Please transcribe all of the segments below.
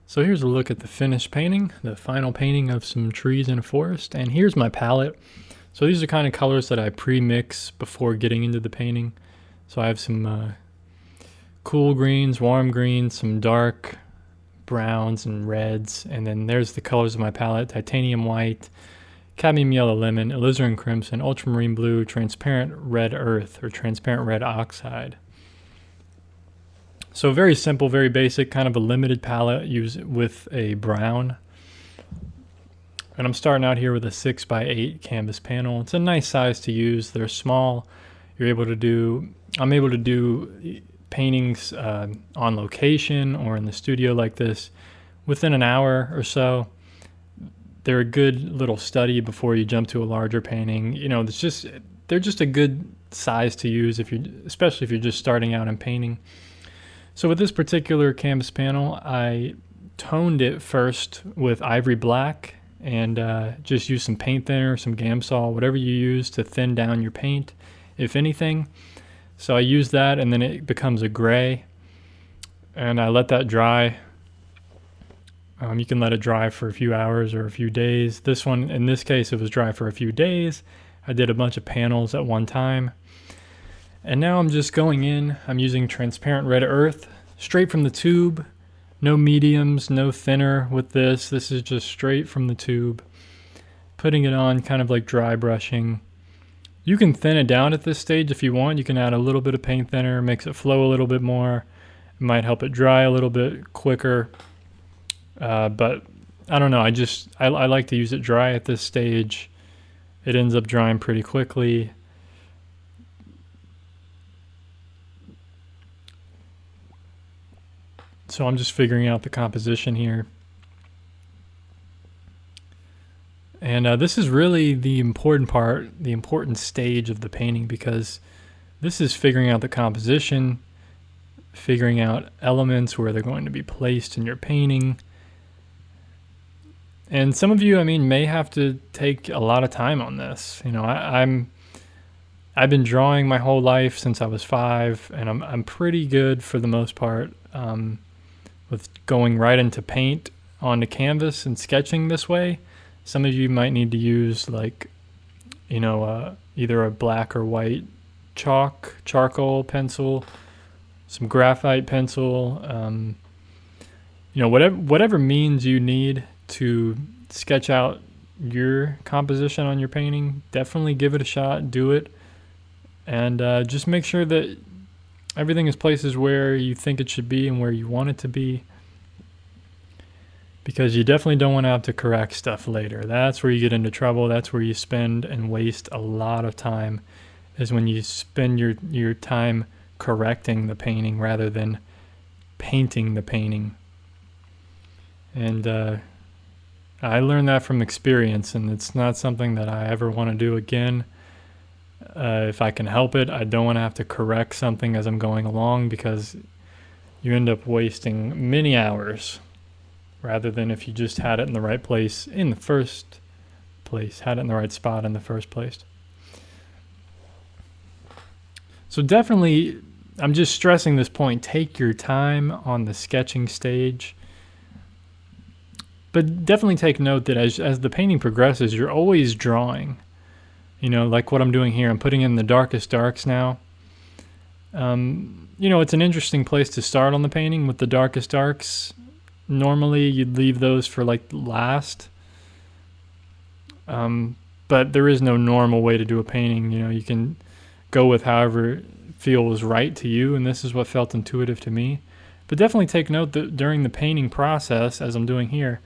So here's a look at the finished painting, the final painting of some trees in a forest. And here's my palette. So these are kind of colors that I pre-mix before getting into the painting. So I have some cool greens, warm greens, some dark browns and reds. And then there's the colors of my palette: titanium white, cadmium yellow lemon, alizarin crimson, ultramarine blue, transparent red earth, or transparent red oxide. So very simple, very basic, kind of a limited palette used with a brown. And I'm starting out here with a 6x8 canvas panel. It's a nice size to use. They're small. I'm able to do paintings on location or in the studio like this within an hour or so. They're a good little study before you jump to a larger painting. You know, they're just a good size to use especially if you're just starting out in painting. So with this particular canvas panel, I toned it first with ivory black and just used some paint thinner, some Gamsol, whatever you use to thin down your paint, if anything. So I used that, and then it becomes a gray, and I let that dry. You can let it dry for a few hours or a few days. This one, in this case, it was dry for a few days. I did a bunch of panels at one time. And now I'm just going in. I'm using transparent red earth, straight from the tube. No mediums, no thinner with this. This is just straight from the tube. Putting it on, kind of like dry brushing. You can thin it down at this stage if you want. You can add a little bit of paint thinner, makes it flow a little bit more. It might help it dry a little bit quicker. But I don't know. I like to use it dry at this stage. It ends up drying pretty quickly. So I'm just figuring out the composition here. And this is really the important part, the important stage of the painting, because this is figuring out the composition, figuring out elements where they're going to be placed in your painting. And some of you, may have to take a lot of time on this. You know, I've been drawing my whole life since I was 5, and I'm pretty good for the most part with going right into paint onto canvas and sketching this way. Some of you might need to use either a black or white charcoal pencil, some graphite pencil, whatever means you need to sketch out your composition on your painting. Definitely give it a shot, do it, and just make sure that everything is places where you think it should be and where you want it to be, because you definitely don't want to have to correct stuff later. That's where you get into trouble. That's where you spend and waste a lot of time, is when you spend your time correcting the painting rather than painting the painting. And I learned that from experience, and it's not something that I ever want to do again. If I can help it, I don't want to have to correct something as I'm going along, because you end up wasting many hours rather than if you just had it in the right place in the first place, had it in the right spot in the first place. So definitely, I'm just stressing this point, take your time on the sketching stage. But definitely take note that as the painting progresses, you're always drawing. You know, like what I'm doing here, I'm putting in the darkest darks now. It's an interesting place to start on the painting with the darkest darks. Normally, you'd leave those for last. But there is no normal way to do a painting. You know, you can go with however feels right to you, and this is what felt intuitive to me. But definitely take note that during the painting process, as I'm doing here,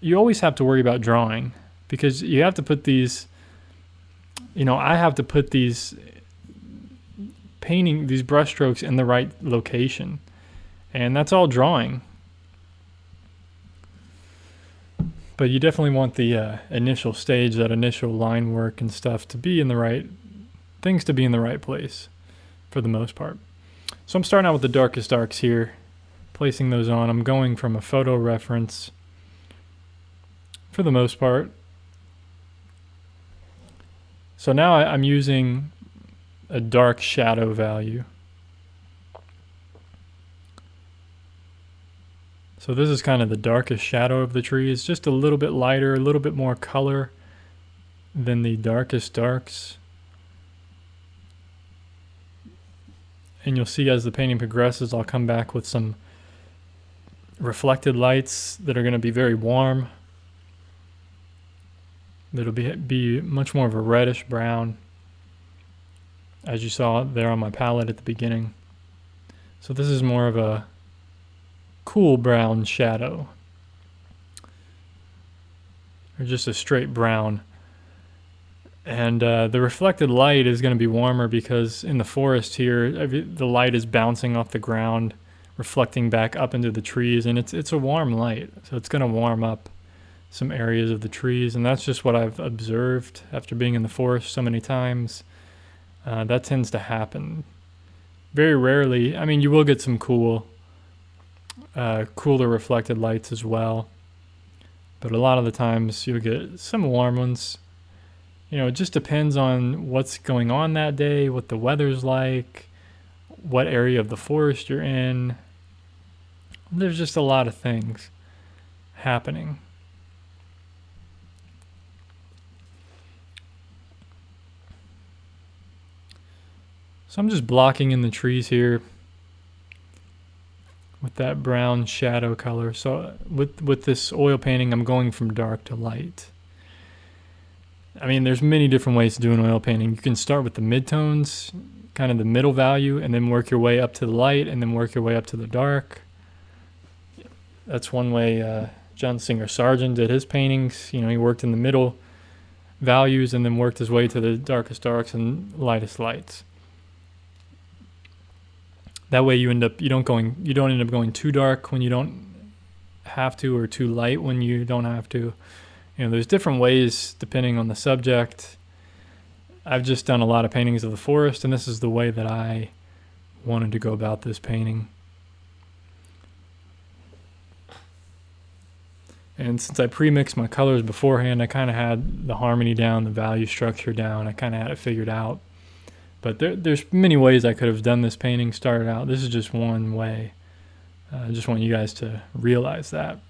you always have to worry about drawing, because you have to put these, I have to put these brush strokes in the right location, and that's all drawing. But you definitely want the initial stage, that initial line work and stuff, to be in the right place for the most part. So I'm starting out with the darkest darks here, placing those on. I'm going from a photo reference for the most part. So now I'm using a dark shadow value. So this is kind of the darkest shadow of the trees, just a little bit lighter, a little bit more color than the darkest darks. And you'll see as the painting progresses, I'll come back with some reflected lights that are going to be very warm. That'll be much more of a reddish brown, as you saw there on my palette at the beginning. So this is more of a cool brown shadow, or just a straight brown. And the reflected light is going to be warmer because in the forest here, the light is bouncing off the ground, reflecting back up into the trees, and it's a warm light, so it's going to warm up some areas of the trees. And that's just what I've observed after being in the forest so many times. That tends to happen. Very rarely, I mean, you will get some cooler reflected lights as well, but a lot of the times you'll get some warm ones. You know, it just depends on what's going on that day, what the weather's like, what area of the forest you're in. There's just a lot of things happening. So I'm just blocking in the trees here with that brown shadow color. So with this oil painting, I'm going from dark to light. I mean, there's many different ways to do an oil painting. You can start with the midtones, kind of the middle value, and then work your way up to the light, and then work your way up to the dark. That's one way John Singer Sargent did his paintings. You know, he worked in the middle values and then worked his way to the darkest darks and lightest lights. That way you don't end up going too dark when you don't have to, or too light when you don't have to. You know, there's different ways depending on the subject. I've just done a lot of paintings of the forest, and this is the way that I wanted to go about this painting. And since I pre-mixed my colors beforehand, I kind of had the harmony down, the value structure down. I kind of had it figured out. But there's many ways I could have done this painting, started out. This is just one way. I just want you guys to realize that.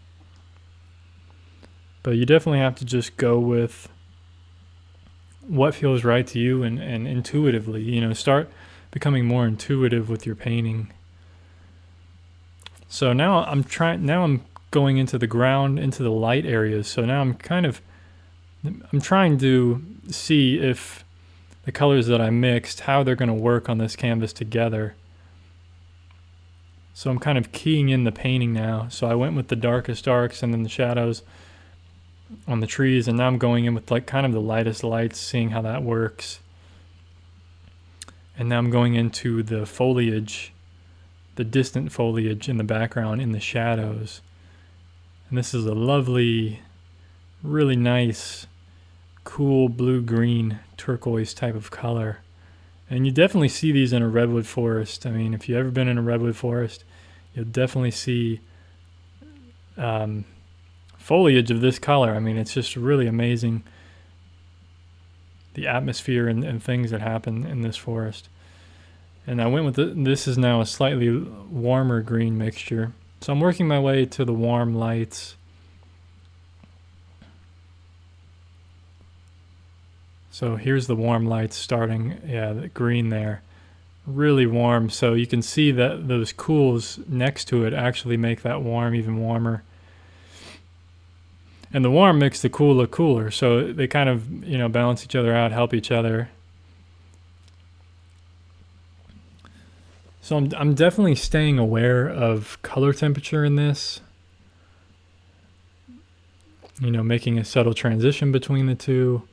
But you definitely have to just go with what feels right to you and intuitively. You know, start becoming more intuitive with your painting. So now I'm going into the ground, into the light areas. So now I'm trying to see if the colors that I mixed, how they're going to work on this canvas together. So I'm kind of keying in the painting now. So I went with the darkest darks and then the shadows on the trees, and now I'm going in with like kind of the lightest lights, seeing how that works. And now I'm going into the foliage, the distant foliage in the background in the shadows. And this is a lovely, really nice, cool blue-green turquoise type of color. And you definitely see these in a redwood forest. I mean, if you've ever been in a redwood forest, you'll definitely see foliage of this color. I mean, it's just really amazing, the atmosphere and things that happen in this forest. And I went with this is now a slightly warmer green mixture. So I'm working my way to the warm lights. So here's the warm lights starting, the green there, really warm. So you can see that those cools next to it actually make that warm even warmer. And the warm makes the cool look cooler. So they kind of, you know, balance each other out, help each other. So I'm definitely staying aware of color temperature in this. You know, making a subtle transition between the two.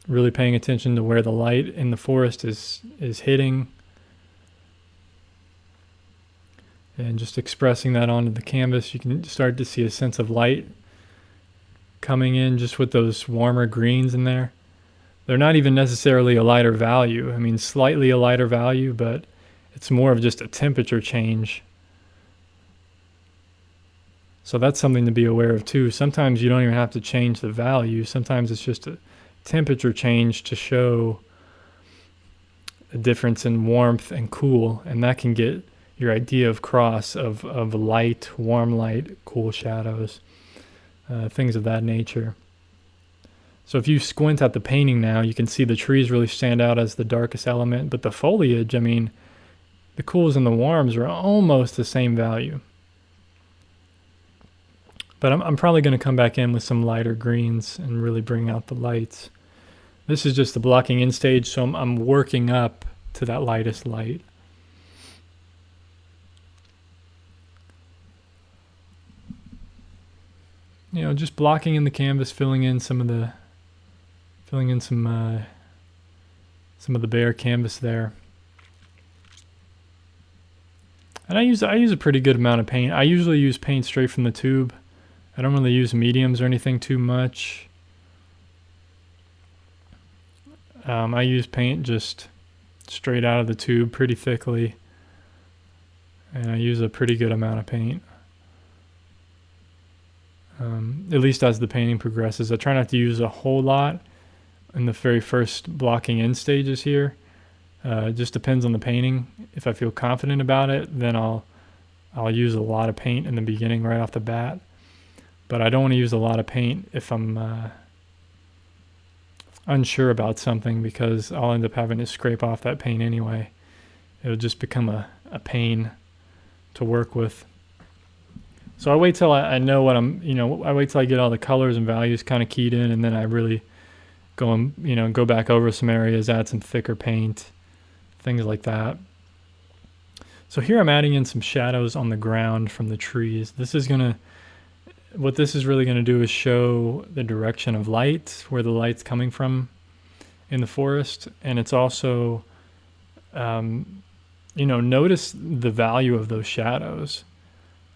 Really paying attention to where the light in the forest is hitting. And just expressing that onto the canvas. You can start to see a sense of light coming in just with those warmer greens in there. They're not even necessarily a lighter value. I mean, slightly a lighter value, but it's more of just a temperature change. So that's something to be aware of too. Sometimes you don't even have to change the value. Sometimes it's just a temperature change to show a difference in warmth and cool, and that can get your idea of cross of light, warm light, cool shadows, things of that nature. So if you squint at the painting now, you can see the trees really stand out as the darkest element, but the foliage, I mean, the cools and the warms are almost the same value. But I'm probably going to come back in with some lighter greens and really bring out the lights. This is just the blocking in stage, so I'm working up to that lightest light. You know, just blocking in the canvas, filling in some of the bare canvas there. And I use a pretty good amount of paint. I usually use paint straight from the tube. I don't really use mediums or anything too much. I use paint just straight out of the tube pretty thickly. And I use a pretty good amount of paint. At least as the painting progresses. I try not to use a whole lot in the very first blocking in stages here. It just depends on the painting. If I feel confident about it, then I'll use a lot of paint in the beginning right off the bat. But I don't want to use a lot of paint if I'm unsure about something, because I'll end up having to scrape off that paint anyway. It'll just become a pain to work with. So I wait till I know what I wait till I get all the colors and values kind of keyed in, and then I really go back over some areas, add some thicker paint, things like that. So here I'm adding in some shadows on the ground from the trees. What this is really going to do is show the direction of light, where the light's coming from in the forest. And it's also, notice the value of those shadows.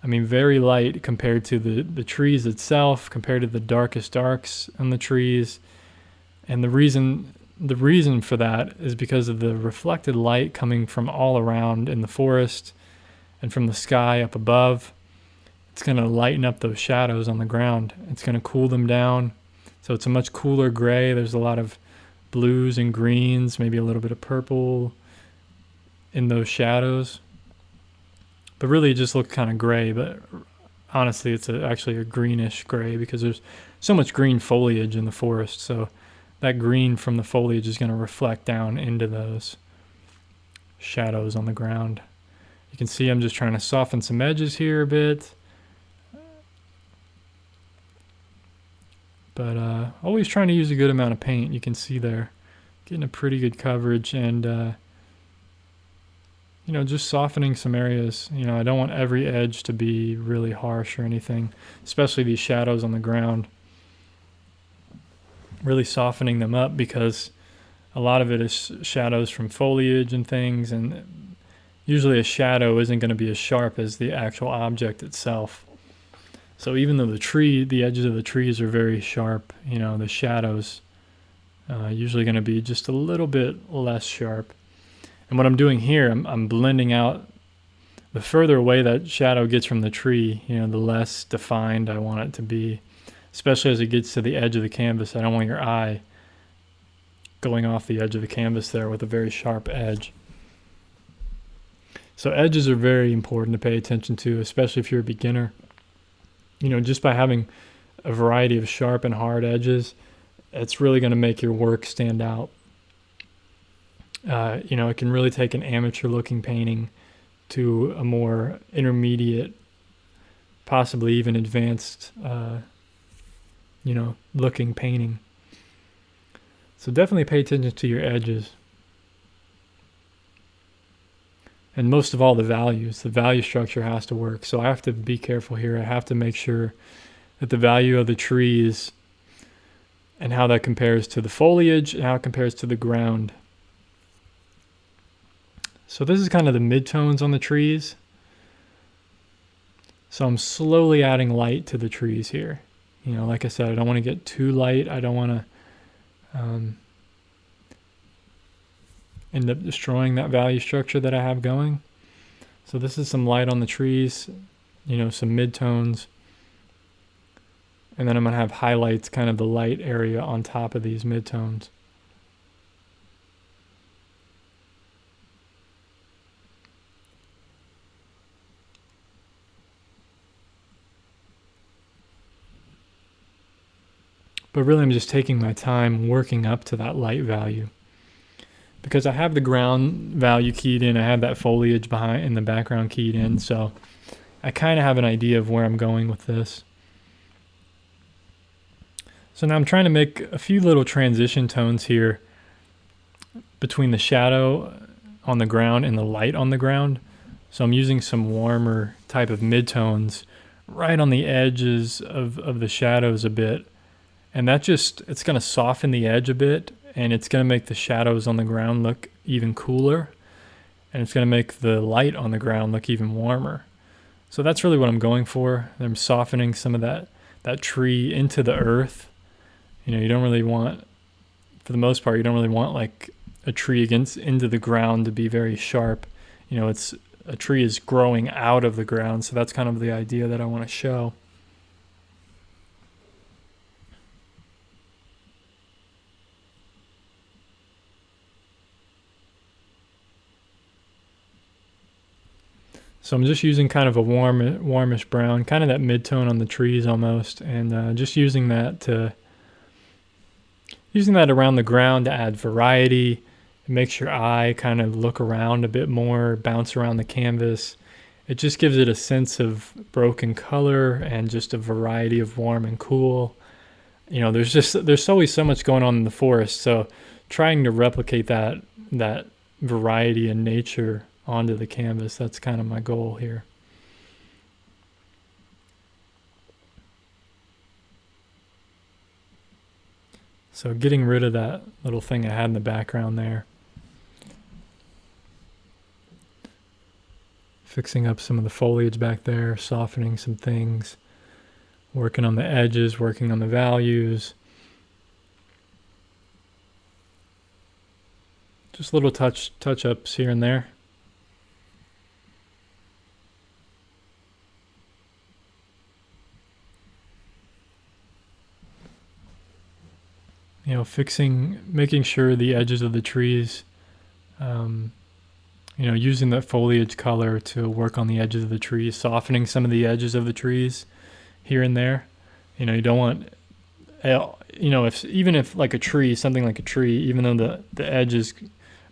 I mean, very light compared to the trees itself, compared to the darkest darks on the trees. And the reason for that is because of the reflected light coming from all around in the forest and from the sky up above. It's going to lighten up those shadows on the ground. It's going to cool them down. So it's a much cooler gray. There's a lot of blues and greens, maybe a little bit of purple in those shadows. But really it just looks kind of gray, but honestly it's actually a greenish gray because there's so much green foliage in the forest. So that green from the foliage is going to reflect down into those shadows on the ground. You can see I'm just trying to soften some edges here a bit. But always trying to use a good amount of paint. You can see there, getting a pretty good coverage, and just softening some areas. I don't want every edge to be really harsh or anything, especially these shadows on the ground. Really softening them up because a lot of it is shadows from foliage and things, and usually a shadow isn't going to be as sharp as the actual object itself. So even though the edges of the trees are very sharp, the shadows usually going to be just a little bit less sharp. And what I'm doing here, I'm blending out. The further away that shadow gets from the tree, the less defined I want it to be, especially as it gets to the edge of the canvas. I don't want your eye going off the edge of the canvas there with a very sharp edge. So edges are very important to pay attention to, especially if you're a beginner. Just by having a variety of sharp and hard edges, it's really going to make your work stand out. It can really take an amateur-looking painting to a more intermediate, possibly even advanced, looking painting. So definitely pay attention to your edges. And most of all, the values. The value structure has to work. So I have to be careful here. I have to make sure that the value of the trees and how that compares to the foliage and how it compares to the ground. So this is kind of the midtones on the trees. So I'm slowly adding light to the trees here. Like I said, I don't want to get too light. I don't want to end up destroying that value structure that I have going. So this is some light on the trees, some midtones. And then I'm going to have highlights, kind of the light area on top of these midtones. but really I'm just taking my time working up to that light value. Because I have the ground value keyed in, I have that foliage behind in the background keyed in, so I kind of have an idea of where I'm going with this. So now I'm trying to make a few little transition tones here between the shadow on the ground and the light on the ground. So I'm using some warmer type of midtones right on the edges of the shadows a bit. And that just, it's going to soften the edge a bit, and it's going to make the shadows on the ground look even cooler. And it's going to make the light on the ground look even warmer. So that's really what I'm going for. I'm softening some of that tree into the earth. You know, you don't really want, for the most part, you don't really want like a tree into the ground to be very sharp. You know, a tree is growing out of the ground, so that's kind of the idea that I want to show. So I'm just using kind of a warmish brown, kind of that mid-tone on the trees almost, and just using that around the ground to add variety. It makes your eye kind of look around a bit more, bounce around the canvas. It just gives it a sense of broken color and just a variety of warm and cool. You know, there's always so much going on in the forest, so trying to replicate that variety in nature onto the canvas, that's kind of my goal here. So getting rid of that little thing I had in the background there. Fixing up some of the foliage back there, softening some things, working on the edges, working on the values. Just little touch-ups here and there. You know, making sure the edges of the trees, you know, using that foliage color to work on the edges of the trees, softening some of the edges of the trees here and there. You know, you don't want, you know, even if like a tree, something like a tree, even though the edge is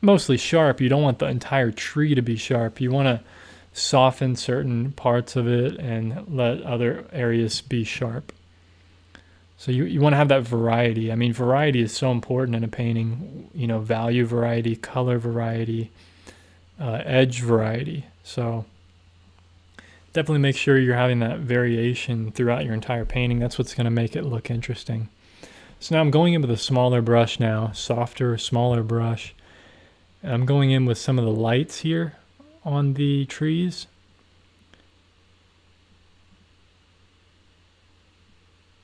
mostly sharp, you don't want the entire tree to be sharp. You want to soften certain parts of it and let other areas be sharp. So you want to have that variety. I mean, variety is so important in a painting, you know, value variety, color variety, edge variety. So definitely make sure you're having that variation throughout your entire painting. That's what's going to make it look interesting. So now I'm going in with a smaller brush now, softer, smaller brush. And I'm going in with some of the lights here on the trees.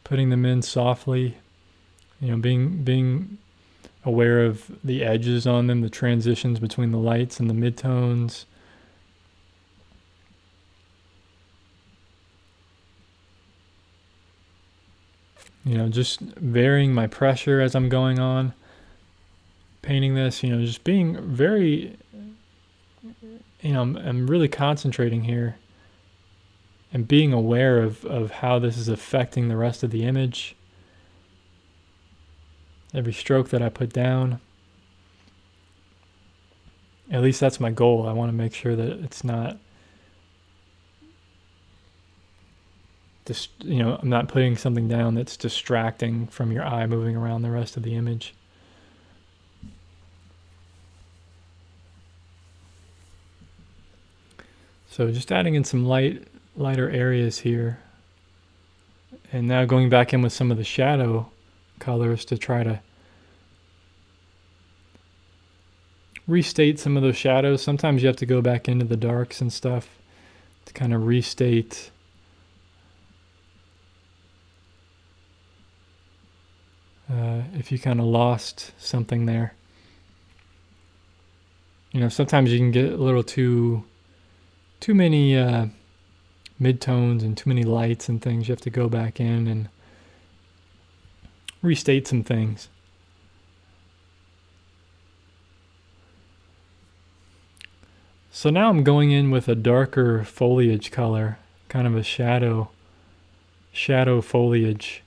Putting them in softly, you know, being aware of the edges on them, the transitions between the lights and the midtones. You know, just varying my pressure as I'm going on, painting this, you know, just being very, you know, I'm really concentrating here and being aware of how this is affecting the rest of the image. Every stroke that I put down. At least that's my goal. I want to make sure that it's not, you know, I'm not putting something down that's distracting from your eye moving around the rest of the image. So just adding in some lighter areas here. And now going back in with some of the shadow colors to try to restate some of those shadows. Sometimes you have to go back into the darks and stuff to kind of restate if you kind of lost something there. You know, sometimes you can get a little too many midtones and too many lights and things. You have to go back in and restate some things. So now I'm going in with a darker foliage color, kind of a shadow foliage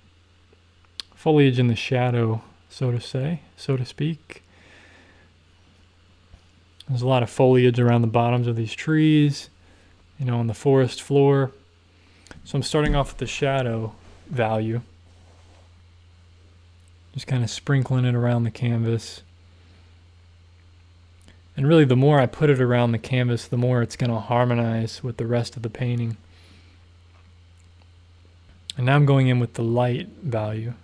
foliage in the shadow, so to speak. There's a lot of foliage around the bottoms of these trees, on the forest floor. So I'm starting off with the shadow value. Just kind of sprinkling it around the canvas. And really, the more I put it around the canvas, the more it's going to harmonize with the rest of the painting. And now I'm going in with the light value,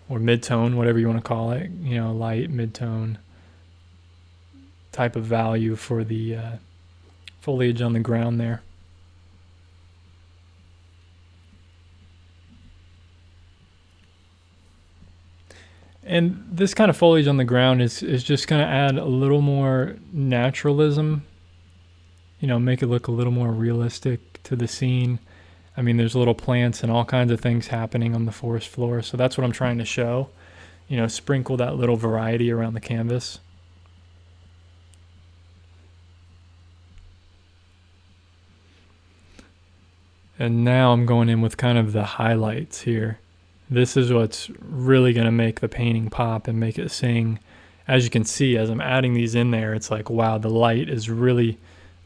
or mid-tone, whatever you want to call it, light, mid-tone type of value for the foliage on the ground there. And this kind of foliage on the ground is just going to add a little more naturalism, make it look a little more realistic to the scene. I mean, there's little plants and all kinds of things happening on the forest floor. So that's what I'm trying to show, sprinkle that little variety around the canvas. And now I'm going in with kind of the highlights here. This is what's really going to make the painting pop and make it sing. As you can see, as I'm adding these in there, it's like, wow, the light is really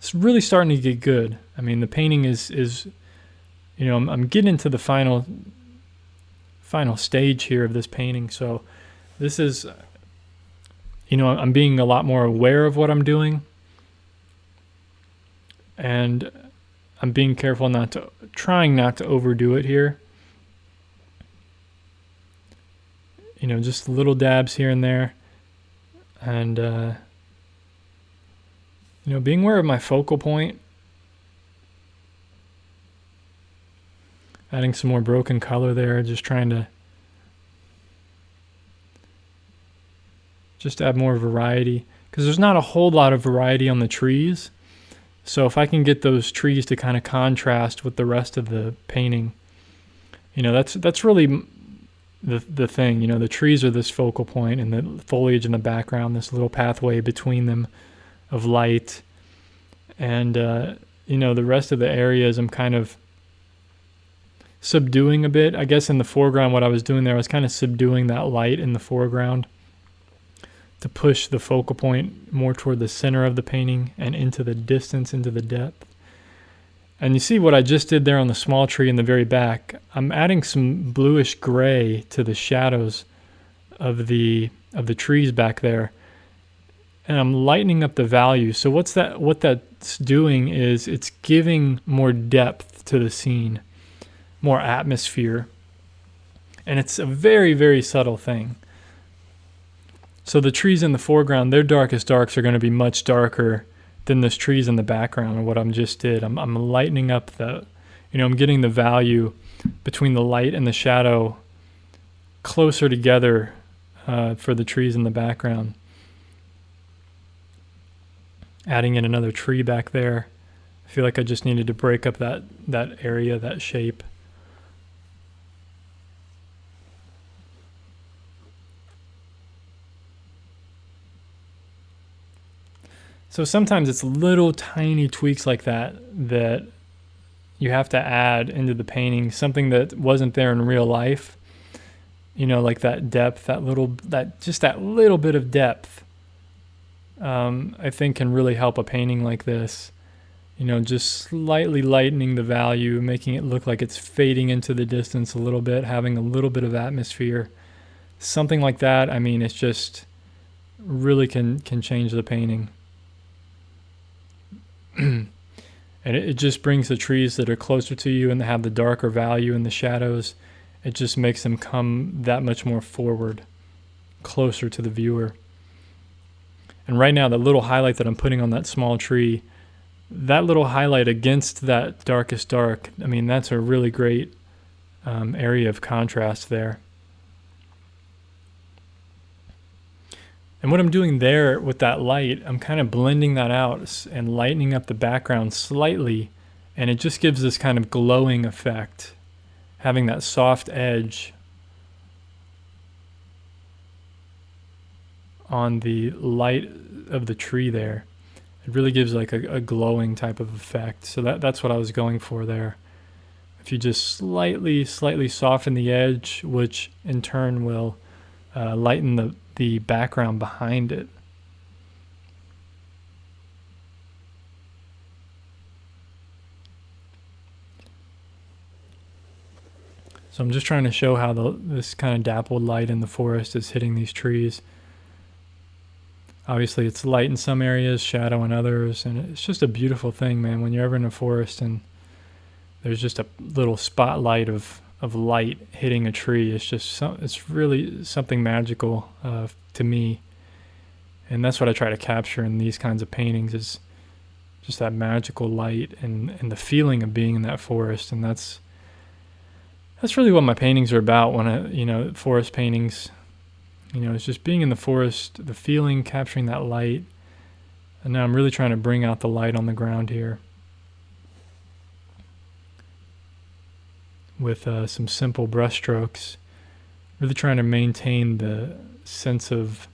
starting to get good. I mean, the painting is I'm getting into the final stage here of this painting. So this is, I'm being a lot more aware of what I'm doing. And I'm being careful trying not to overdo it here. Just little dabs here and there. And, being aware of my focal point. Adding some more broken color there, just trying to add more variety. Because there's not a whole lot of variety on the trees. So if I can get those trees to kind of contrast with the rest of the painting, that's really the thing. The trees are this focal point, and the foliage in the background, this little pathway between them of light. And, the rest of the areas I'm kind of subduing a bit. I guess in the foreground, what I was doing there, I was kind of subduing that light in the foreground to push the focal point more toward the center of the painting and into the distance, into the depth. And you see what I just did there on the small tree in the very back. I'm adding some bluish gray to the shadows of the trees back there. And I'm lightening up the value. So what that's doing is it's giving more depth to the scene, more atmosphere. And it's a very, very subtle thing. So the trees in the foreground, their darkest darks are going to be much darker than those trees in the background, or what I just did. I'm lightening up I'm getting the value between the light and the shadow closer together for the trees in the background. Adding in another tree back there. I feel like I just needed to break up that area, that shape. So sometimes it's little tiny tweaks like that you have to add into the painting, something that wasn't there in real life. Like that depth, that little bit of depth, I think can really help a painting like this. Just slightly lightening the value, making it look like it's fading into the distance a little bit, having a little bit of atmosphere. Something like that, it's just really can change the painting. And it just brings the trees that are closer to you and have the darker value in the shadows, it just makes them come that much more forward, closer to the viewer. And right now, the little highlight that I'm putting on that small tree, that little highlight against that darkest dark, that's a really great area of contrast there. And what I'm doing there with that light, I'm kind of blending that out and lightening up the background slightly, and it just gives this kind of glowing effect, having that soft edge on the light of the tree there. It really gives like a glowing type of effect. So that's what I was going for there. if you just slightly soften the edge, which in turn will lighten the background behind it. So I'm just trying to show how this kind of dappled light in the forest is hitting these trees. Obviously it's light in some areas, shadow in others, and it's just a beautiful thing, man, when you're ever in a forest and there's just a little spotlight of light hitting a tree. It's just it's really something magical to me. And that's what I try to capture in these kinds of paintings, is just that magical light and the feeling of being in that forest. And that's really what my paintings are about. When forest paintings, it's just being in the forest, the feeling, capturing that light. And now I'm really trying to bring out the light on the ground here with some simple brush strokes, really trying to maintain the sense of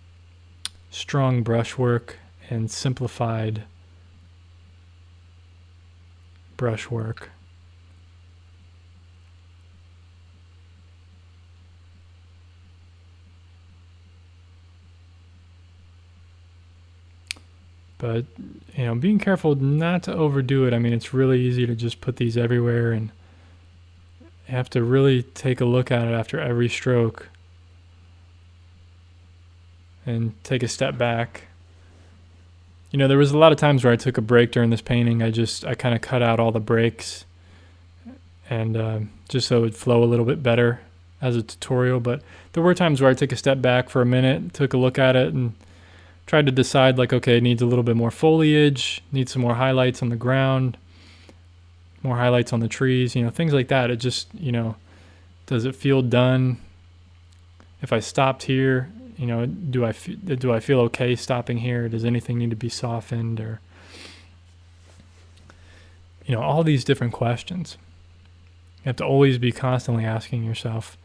strong brushwork and simplified brushwork. But, being careful not to overdo it. I mean, it's really easy to just put these everywhere, and you have to really take a look at it after every stroke and take a step back. There was a lot of times where I took a break during this painting. I kind of cut out all the breaks and just so it would flow a little bit better as a tutorial. But there were times where I took a step back for a minute, took a look at it, and tried to decide, like, okay, it needs a little bit more foliage, needs some more highlights on the ground, more highlights on the trees, things like that. It just, does it feel done? If I stopped here, do I feel okay stopping here? Does anything need to be softened? Or, all these different questions. You have to always be constantly asking yourself,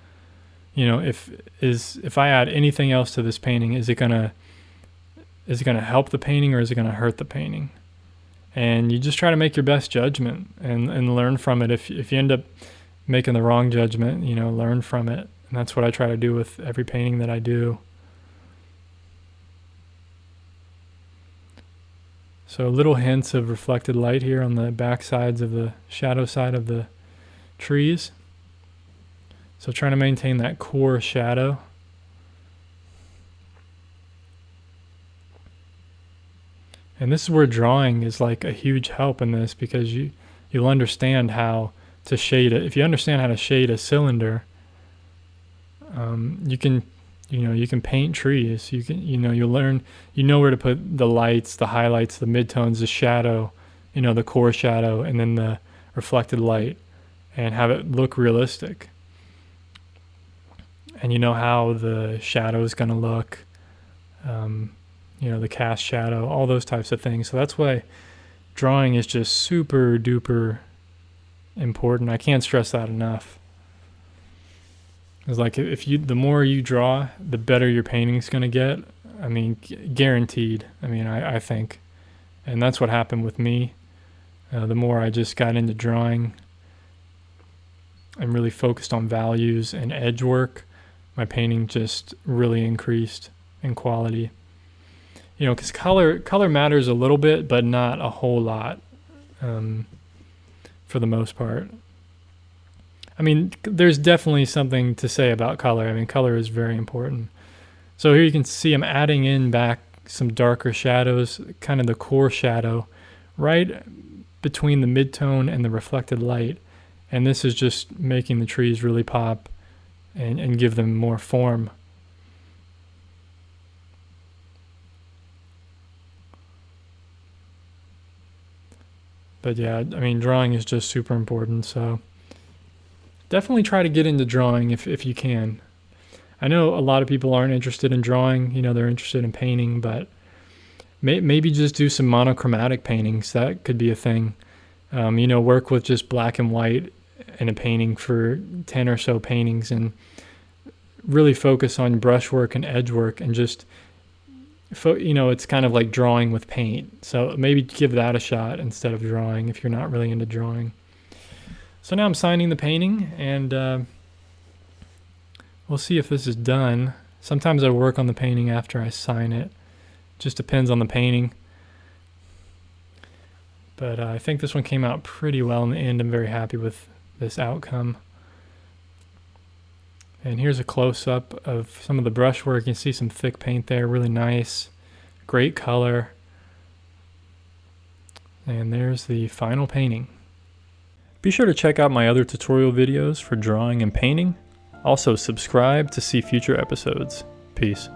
if I add anything else to this painting, is it gonna help the painting, or is it gonna hurt the painting? And you just try to make your best judgment and learn from it. If you end up making the wrong judgment, learn from it. And that's what I try to do with every painting that I do. So little hints of reflected light here on the back sides of the shadow side of the trees. So trying to maintain that core shadow. And this is where drawing is like a huge help in this, because you'll understand how to shade it. If you understand how to shade a cylinder, you can paint trees. You'll learn, where to put the lights, the highlights, the midtones, the shadow, the core shadow, and then the reflected light, and have it look realistic. And how the shadow is going to look. The cast shadow, all those types of things. So that's why drawing is just super duper important. I can't stress that enough. It's like the more you draw, the better your painting's going to get. I mean, guaranteed. I think. And that's what happened with me. The more I just got into drawing and really focused on values and edge work, my painting just really increased in quality. Because color matters a little bit, but not a whole lot, for the most part. There's definitely something to say about color. Color is very important. So here you can see I'm adding in back some darker shadows, kind of the core shadow, right between the midtone and the reflected light. And this is just making the trees really pop and give them more form. But yeah, drawing is just super important. So definitely try to get into drawing if you can. I know a lot of people aren't interested in drawing. They're interested in painting, but maybe just do some monochromatic paintings. That could be a thing. Work with just black and white in a painting for 10 or so paintings, and really focus on brushwork and edge work, and just it's kind of like drawing with paint. So maybe give that a shot instead of drawing if you're not really into drawing. So now I'm signing the painting, and we'll see if this is done. Sometimes I work on the painting after I sign it. Just depends on the painting. But I think this one came out pretty well in the end. I'm very happy with this outcome. And here's a close-up of some of the brushwork. You can see some thick paint there, really nice. Great color. And there's the final painting. Be sure to check out my other tutorial videos for drawing and painting. Also subscribe to see future episodes. Peace.